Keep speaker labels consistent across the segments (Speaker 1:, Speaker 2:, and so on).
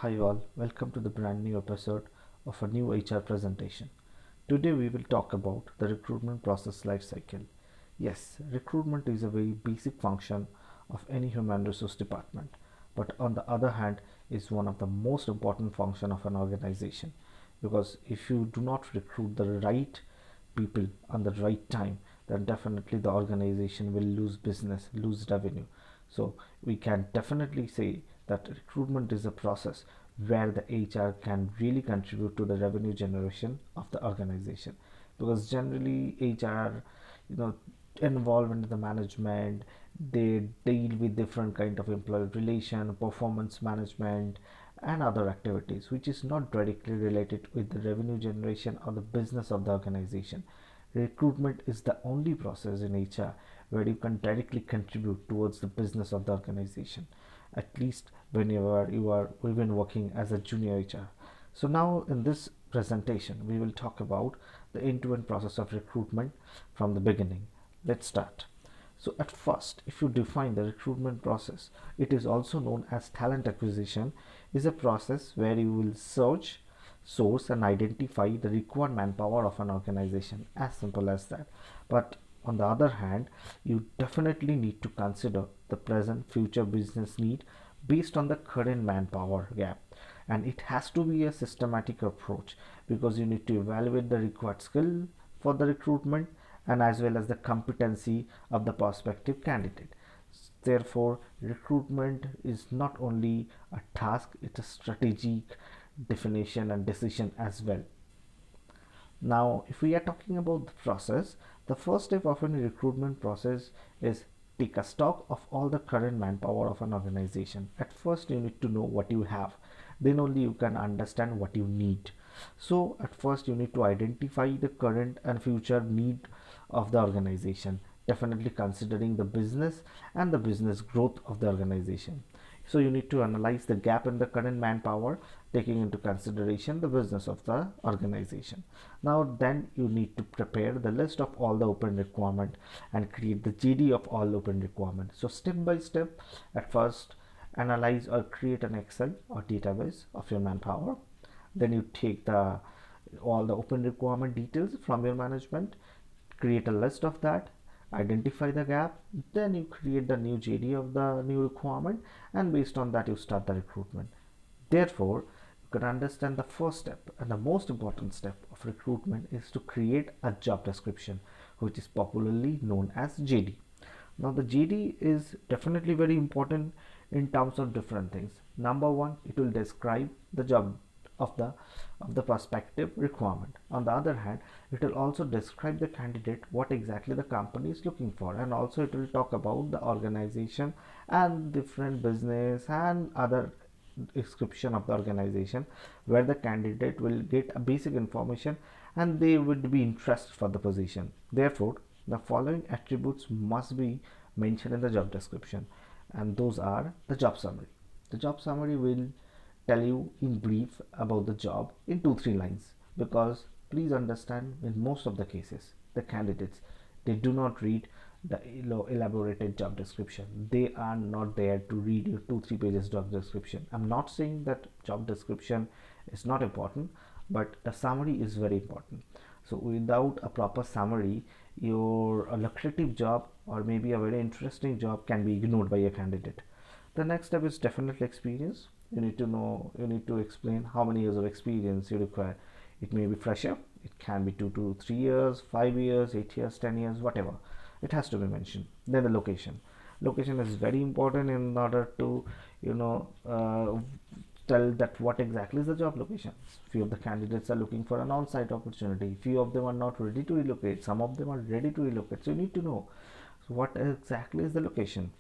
Speaker 1: Hi all, welcome to the brand new episode of a new HR presentation. Today we will talk about the recruitment process life cycle. Yes, recruitment is a very basic function of any human resource department, but on the other hand is one of the most important function of an organization because if you do not recruit the right people on the right time, then definitely the organization will lose business, lose revenue. So we can definitely say that recruitment is a process where the HR can really contribute to the revenue generation of the organization, because generally HR, you know, involved in the management, they deal with different kind of employee relation, performance management, and other activities which is not directly related with the revenue generation or the business of the organization. Recruitment is the only process in HR where you can directly contribute towards the business of the organization, at least whenever you are even working as a junior HR. So now in this presentation we will talk about the end-to-end process of recruitment from the beginning. Let's start. So at first, if you define the recruitment process, it is also known as talent acquisition, is a process where you will search, source and identify the required manpower of an organization, as simple as that. But on the other hand, you definitely need to consider the present future business need based on the current manpower gap, and it has to be a systematic approach because you need to evaluate the required skill for the recruitment and as well as the competency of the prospective candidate. Therefore, recruitment is not only a task, it's a strategic definition and decision as well. Now, if we are talking about the process, the first step of any recruitment process is take a stock of all the current manpower of an organization. At first, you need to know what you have, then only you can understand what you need. So, at first, you need to identify the current and future need of the organization, definitely considering the business and the business growth of the organization. So you need to analyze the gap in the current manpower, taking into consideration the business of the organization. Now then you need to prepare the list of all the open requirement and create the GD of all open requirement. So step by step, at first analyze or create an Excel or database of your manpower. Then you take the all the open requirement details from your management, create a list of that, identify the gap, then you create the new JD of the new requirement, and based on that you start the recruitment. Therefore, you can understand the first step and the most important step of recruitment is to create a job description, which is popularly known as JD. Now the JD is definitely very important in terms of different things. Number one, it will describe the job of the prospective requirement. On the other hand, it will also describe the candidate what exactly the company is looking for, and also it will talk about the organization and different business and other description of the organization where the candidate will get a basic information and they would be interested for the position. Therefore, the following attributes must be mentioned in the job description, and those are the job summary. The job summary will tell you in brief about the job in 2 3 lines, because please understand in most of the cases the candidates, they do not read the elaborated job description. They are not there to read your 2 3 pages job description. I'm not saying that job description is not important, but the summary is very important. So without a proper summary, your a lucrative job or maybe a very interesting job can be ignored by a candidate. The next step is definitely experience. You need to know, you need to explain how many years of experience you require. It may be fresher, it can be 2 to 3 years, 5 years, 8 years, 10 years, whatever. It has to be mentioned. Then the location. Location is very important in order to, you know, tell that what exactly is the job location. Few of the candidates are looking for an on-site opportunity. Few of them are not ready to relocate. Some of them are ready to relocate. So you need to know, so what exactly is the location.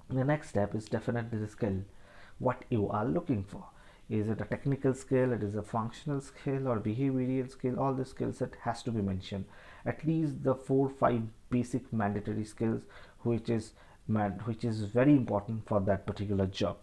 Speaker 1: The next step is definitely the skill, what you are looking for. Is it a technical skill, it is a functional skill or behavioral skill? All the skill set has to be mentioned, at least the 4 5 basic mandatory skills which is which is very important for that particular job.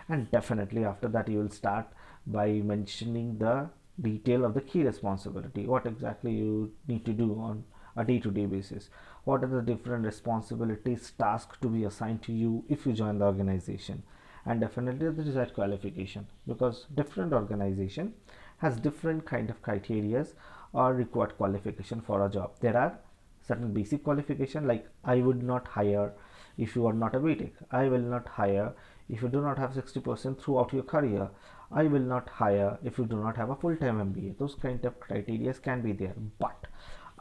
Speaker 1: And definitely after that you will start by mentioning the detail of the key responsibility, what exactly you need to do on a day-to-day basis, what are the different responsibilities tasks to be assigned to you if you join the organization, and definitely the desired qualification, because different organization has different kind of criterias or required qualification for a job. There are certain basic qualification, like I would not hire if you are not a BTech. I will not hire if you do not have 60% throughout your career. I will not hire if you do not have a full-time MBA. Those kind of criteria can be there, but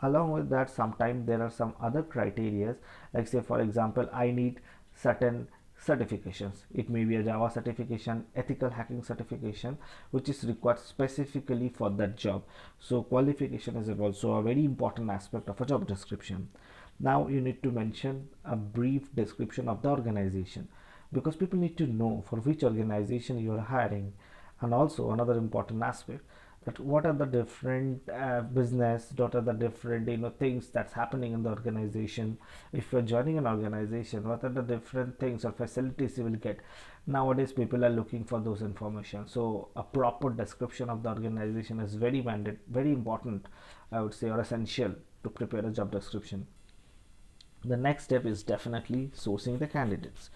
Speaker 1: along with that, sometimes there are some other criteria, like say for example, I need certain certifications. It may be a Java certification, ethical hacking certification, which is required specifically for that job. So qualification is also a very important aspect of a job description. Now you need to mention a brief description of the organization, because people need to know for which organization you are hiring. And also another important aspect, that what are the different business, what are the different things that's happening in the organization. If you're joining an organization, what are the different things or facilities you will get. Nowadays people are looking for those information, so a proper description of the organization is very important, I would say, or essential to prepare a job description. The next step is definitely sourcing the candidates.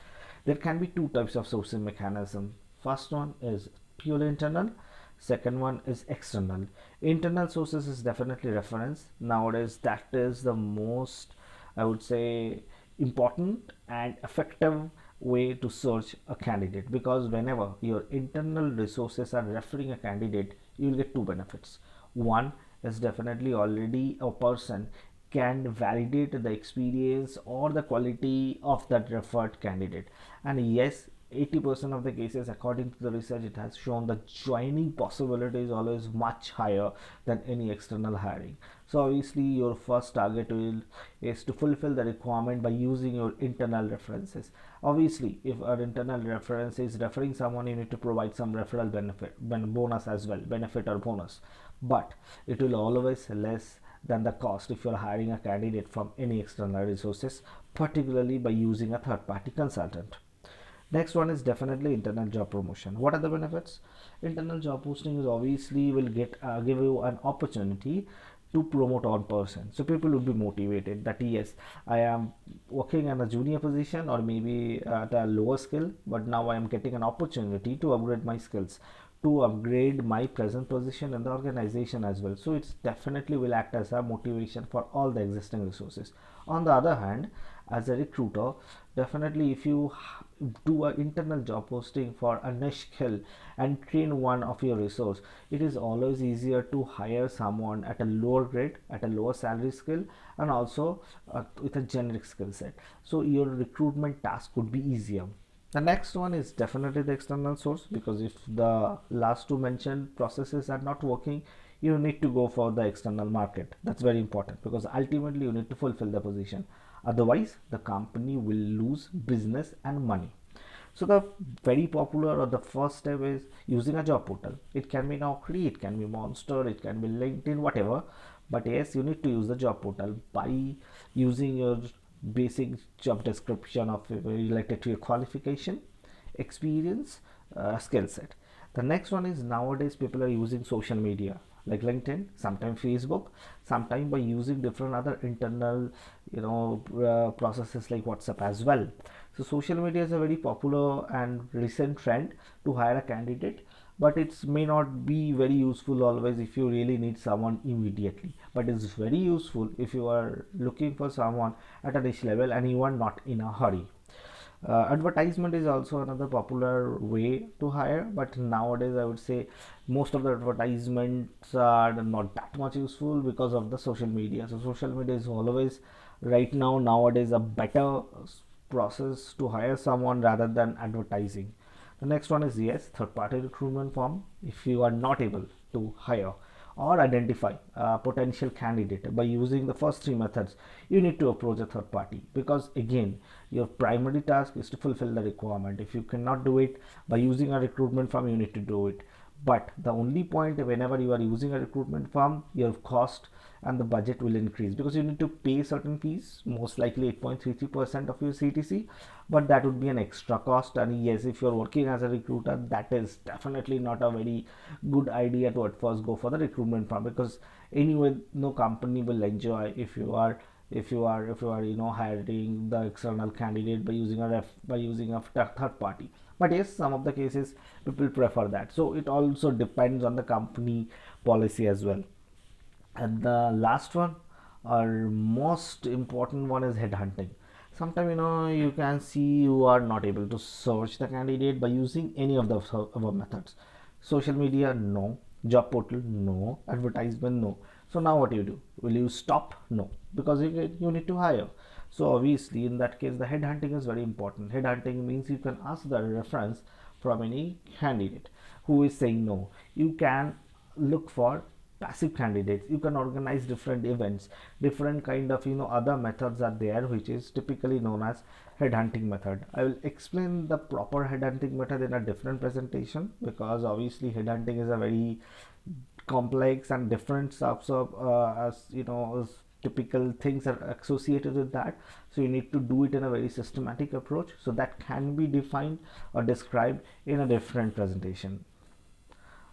Speaker 1: There can be two types of sourcing mechanism. First one is purely internal, second one is external. Internal sources is definitely reference. Nowadays that is the most, I would say, important and effective way to search a candidate, because whenever your internal resources are referring a candidate, you will get two benefits. One is definitely already a person can validate the experience or the quality of that referred candidate. And yes, 80% of the cases, according to the research, it has shown that joining possibility is always much higher than any external hiring. So obviously your first target is to fulfill the requirement by using your internal references. Obviously if our internal reference is referring someone, you need to provide some referral bonus as well, benefit or bonus, but it will always less than the cost if you're hiring a candidate from any external resources, particularly by using a third party consultant. Next one is definitely internal job promotion. What are the benefits? Internal job posting is obviously will give you an opportunity to promote on person. So people will be motivated that yes, I am working in a junior position or maybe at a lower skill, but now I am getting an opportunity to upgrade my skills, to upgrade my present position in the organization as well. So it's definitely will act as a motivation for all the existing resources. On the other hand, as a recruiter, definitely if you do an internal job posting for a niche skill and train one of your resource, it is always easier to hire someone at a lower grade, at a lower salary skill, and also with a generic skill set. So your recruitment task could be easier. The next one is definitely the external source, because if the last two mentioned processes are not working, you need to go for the external market. That's very important, because ultimately you need to fulfill the position. Otherwise, the company will lose business and money. So the very popular or the first step is using a job portal. It can be Naukri, it can be Monster, it can be LinkedIn, whatever. But yes, you need to use the job portal by using your basic job description of related to your qualification, experience, skill set. The next one is nowadays people are using social media like LinkedIn, sometimes Facebook, sometimes by using different other internal, processes like WhatsApp as well. So social media is a very popular and recent trend to hire a candidate, but it may not be very useful always if you really need someone immediately, but it's very useful if you are looking for someone at a niche level and you are not in a hurry. Advertisement is also another popular way to hire, but nowadays I would say most of the advertisements are not that much useful because of the social media. So social media is always right now nowadays a better process to hire someone rather than advertising. The next one is yes, third party recruitment firm. If you are not able to hire or identify a potential candidate by using the first three methods, you need to approach a third party, because again your primary task is to fulfill the requirement. If you cannot do it by using a recruitment firm, you need to do it. But the only point, whenever you are using a recruitment firm, your cost and the budget will increase, because you need to pay certain fees, most likely 8.33% of your CTC, but that would be an extra cost. And yes, if you're working as a recruiter, that is definitely not a very good idea to at first go for the recruitment firm, because anyway no company will enjoy if you are hiring the external candidate by using a third party. But yes, some of the cases people prefer that. So it also depends on the company policy as well. And the last one, or most important one, is headhunting. Sometimes, you can see you are not able to search the candidate by using any of the above methods. Social media, no. Job portal, no. Advertisement, no. So now what you do? Will you stop? No, because you need to hire. So obviously in that case the headhunting is very important. Headhunting means you can ask the reference from any candidate who is saying no. You can look for passive candidates. You can organize different events, different kind of other methods are there, which is typically known as headhunting method. I will explain the proper headhunting method in a different presentation, because obviously headhunting is a very complex and different types of as typical things are associated with that. So you need to do it in a very systematic approach, so that can be defined or described in a different presentation.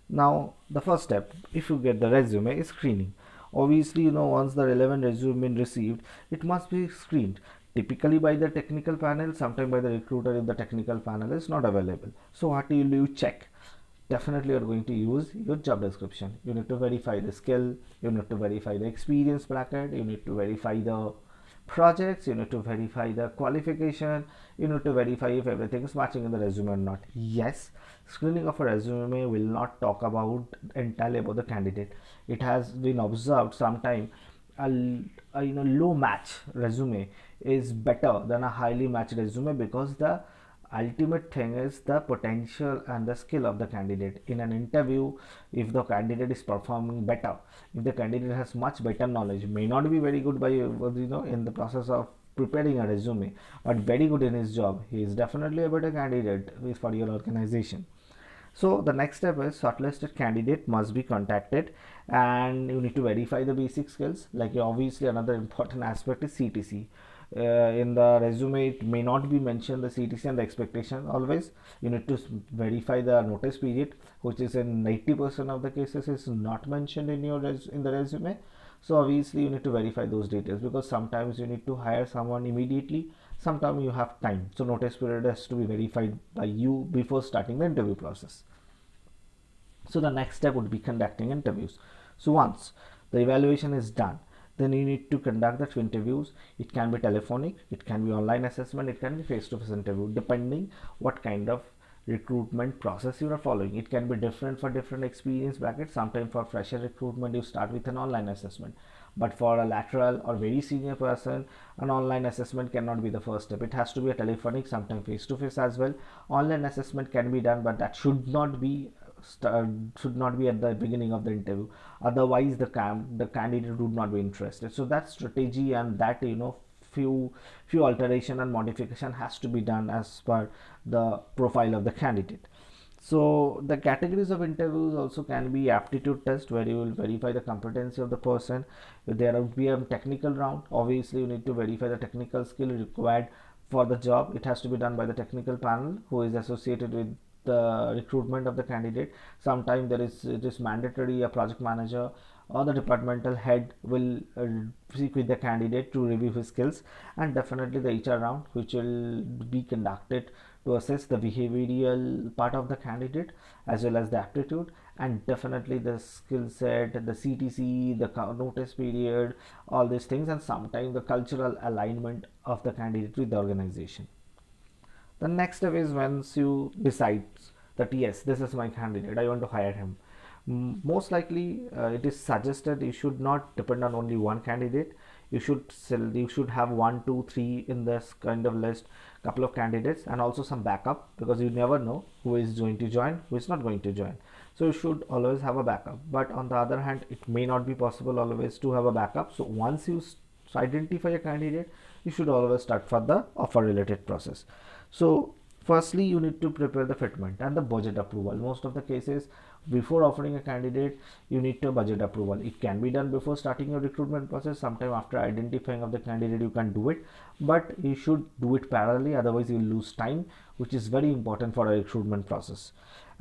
Speaker 1: Now the first step, if you get the resume, is screening. Obviously, once the relevant resume is received, it must be screened, typically by the technical panel, sometimes by the recruiter if the technical panel is not available. So what will you check? Definitely you're going to use your job description. You need to verify the skill, you need to verify the experience bracket, you need to verify the projects, you need to verify the qualification, you need to verify if everything is matching in the resume or not. Yes, screening of a resume will not talk about entirely about the candidate. It has been observed sometime a low match resume is better than a highly matched resume, because the ultimate thing is the potential and the skill of the candidate in an interview. If the candidate is performing better, if the candidate has much better knowledge, may not be very good by in the process of preparing a resume, but very good in his job, he is definitely a better candidate for your organization. So the next step is shortlisted candidate must be contacted, and you need to verify the basic skills. Like obviously another important aspect is CTC. In the resume it may not be mentioned the CTC and the expectation. Always you need to verify the notice period, which is in 90% of the cases is not mentioned in your in the resume. So obviously you need to verify those details, because sometimes you need to hire someone immediately, sometimes you have time, so notice period has to be verified by you before starting the interview process. So the next step would be conducting interviews. So once the evaluation is done, then you need to conduct the interviews. It can be telephonic, it can be online assessment, it can be face-to-face interview, depending what kind of recruitment process you are following. It can be different for different experience brackets. Sometimes for fresher recruitment you start with an online assessment, but for a lateral or very senior person, an online assessment cannot be the first step. It has to be a telephonic, sometimes face to face as well. Online assessment can be done, but that should not be at the beginning of the interview, otherwise the candidate would not be interested. So that strategy and that few alteration and modification has to be done as per the profile of the candidate. So the categories of interviews also can be aptitude test, where you will verify the competency of the person. There will be a technical round. Obviously you need to verify the technical skill required for the job. It has to be done by the technical panel who is associated with the recruitment of the candidate. Sometimes it is mandatory a project manager or the departmental head will speak with the candidate to review his skills. And definitely the HR round, which will be conducted to assess the behavioral part of the candidate as well as the aptitude, and definitely the skill set, the CTC, the notice period, all these things, and sometimes the cultural alignment of the candidate with the organization. The next step is once you decide that yes, this is my candidate, I want to hire him. Most likely, it is suggested you should not depend on only one candidate. You should have one, two, three in this kind of list, couple of candidates, and also some backup, because you never know who is going to join, who is not going to join. So you should always have a backup. But on the other hand, it may not be possible always to have a backup. So once you identify a candidate, you should always start for the offer related process. So firstly you need to prepare the fitment and the budget approval. Most of the cases, before offering a candidate, you need to budget approval. It can be done before starting your recruitment process. Sometime after identifying of the candidate you can do it, but you should do it parallelly, otherwise you will lose time, which is very important for a recruitment process.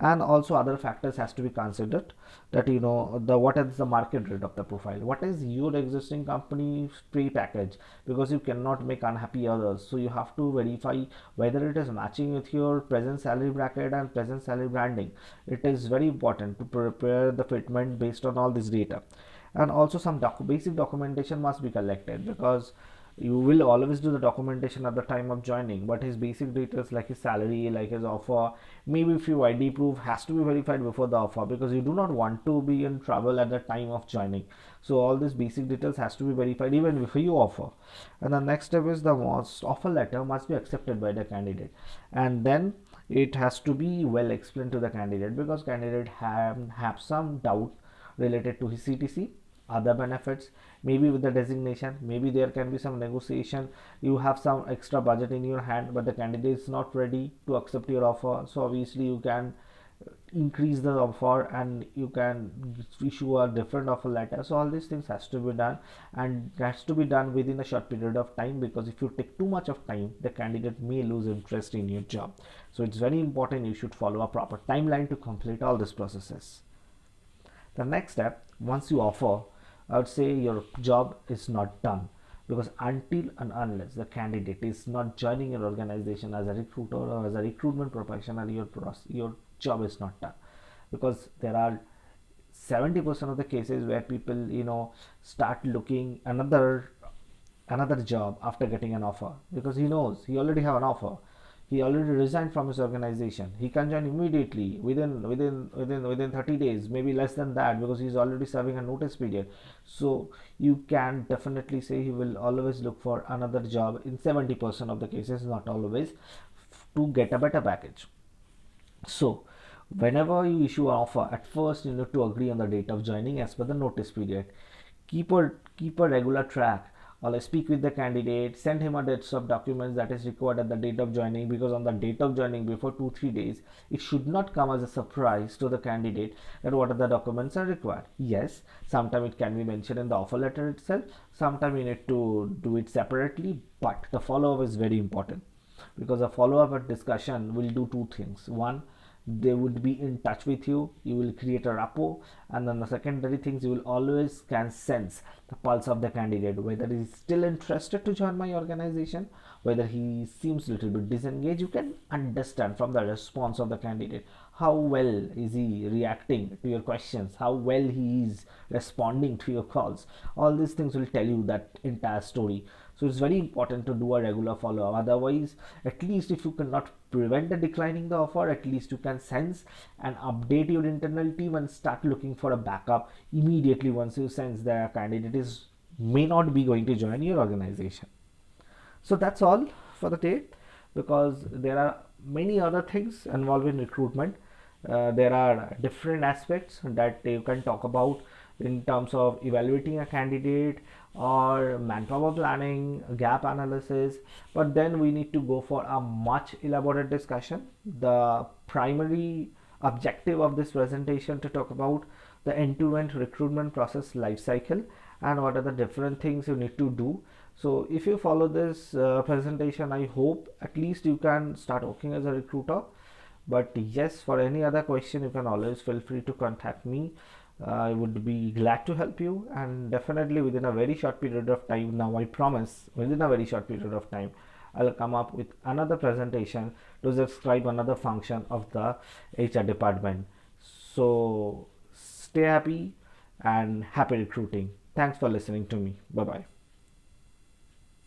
Speaker 1: And also other factors has to be considered, that the what is the market rate of the profile, what is your existing company's pay package, because you cannot make unhappy others. So you have to verify whether it is matching with your present salary bracket and present salary branding. It is very important to prepare the fitment based on all this data. And also some basic documentation must be collected, because you will always do the documentation at the time of joining, but his basic details like his salary, like his offer, maybe few ID proof has to be verified before the offer, because you do not want to be in trouble at the time of joining. So all these basic details has to be verified even before you offer. And the next step is the most offer letter must be accepted by the candidate, and then it has to be well explained to the candidate, because candidate have some doubt related to his CTC, other benefits, maybe with the designation, maybe there can be some negotiation. You have some extra budget in your hand, but the candidate is not ready to accept your offer, so obviously you can increase the offer and you can issue a different offer letter. So all these things has to be done, and has to be done within a short period of time, because if you take too much of time, the candidate may lose interest in your job. So it's very important you should follow a proper timeline to complete all these processes. The next step, once you offer, I would say your job is not done, because until and unless the candidate is not joining your organization as a recruiter or as a recruitment professional, your job is not done. Because there are 70% of the cases where people start looking another job after getting an offer, because he knows he already have an offer, he already resigned from his organization, he can join immediately within 30 days, maybe less than that, because he's already serving a notice period. So you can definitely say he will always look for another job in 70% of the cases, not always, to get a better package. So whenever you issue an offer, at first you need to agree on the date of joining as per the notice period. Keep a regular track, or like speak with the candidate, send him a list of documents that is required at the date of joining, because on the date of joining, before 2-3 days, it should not come as a surprise to the candidate that what are the documents are required. Yes, sometimes it can be mentioned in the offer letter itself, sometimes you need to do it separately, but the follow-up is very important, because a follow-up discussion will do two things. One, they would be in touch with you, you will create a rapport, and then the secondary things, you will always can sense the pulse of the candidate, whether he is still interested to join my organization, whether he seems a little bit disengaged. You can understand from the response of the candidate how well is he reacting to your questions, how well he is responding to your calls. All these things will tell you that entire story. So it's very important to do a regular follow-up. Otherwise, at least if you cannot prevent the declining the offer, at least you can sense and update your internal team and start looking for a backup immediately once you sense the candidate is may not be going to join your organization. So that's all for the day, because there are many other things involved in recruitment. There are different aspects that you can talk about in terms of evaluating a candidate or manpower planning, gap analysis, but then we need to go for a much elaborate discussion. The primary objective of this presentation to talk about the end-to-end recruitment process life cycle and what are the different things you need to do. So if you follow this presentation, I hope at least you can start working as a recruiter. But yes, for any other question, you can always feel free to contact me. I would be glad to help you, and definitely within a very short period of time, now I promise, within a very short period of time, I'll come up with another presentation to describe another function of the HR department. So stay happy and happy recruiting. Thanks for listening to me. Bye bye.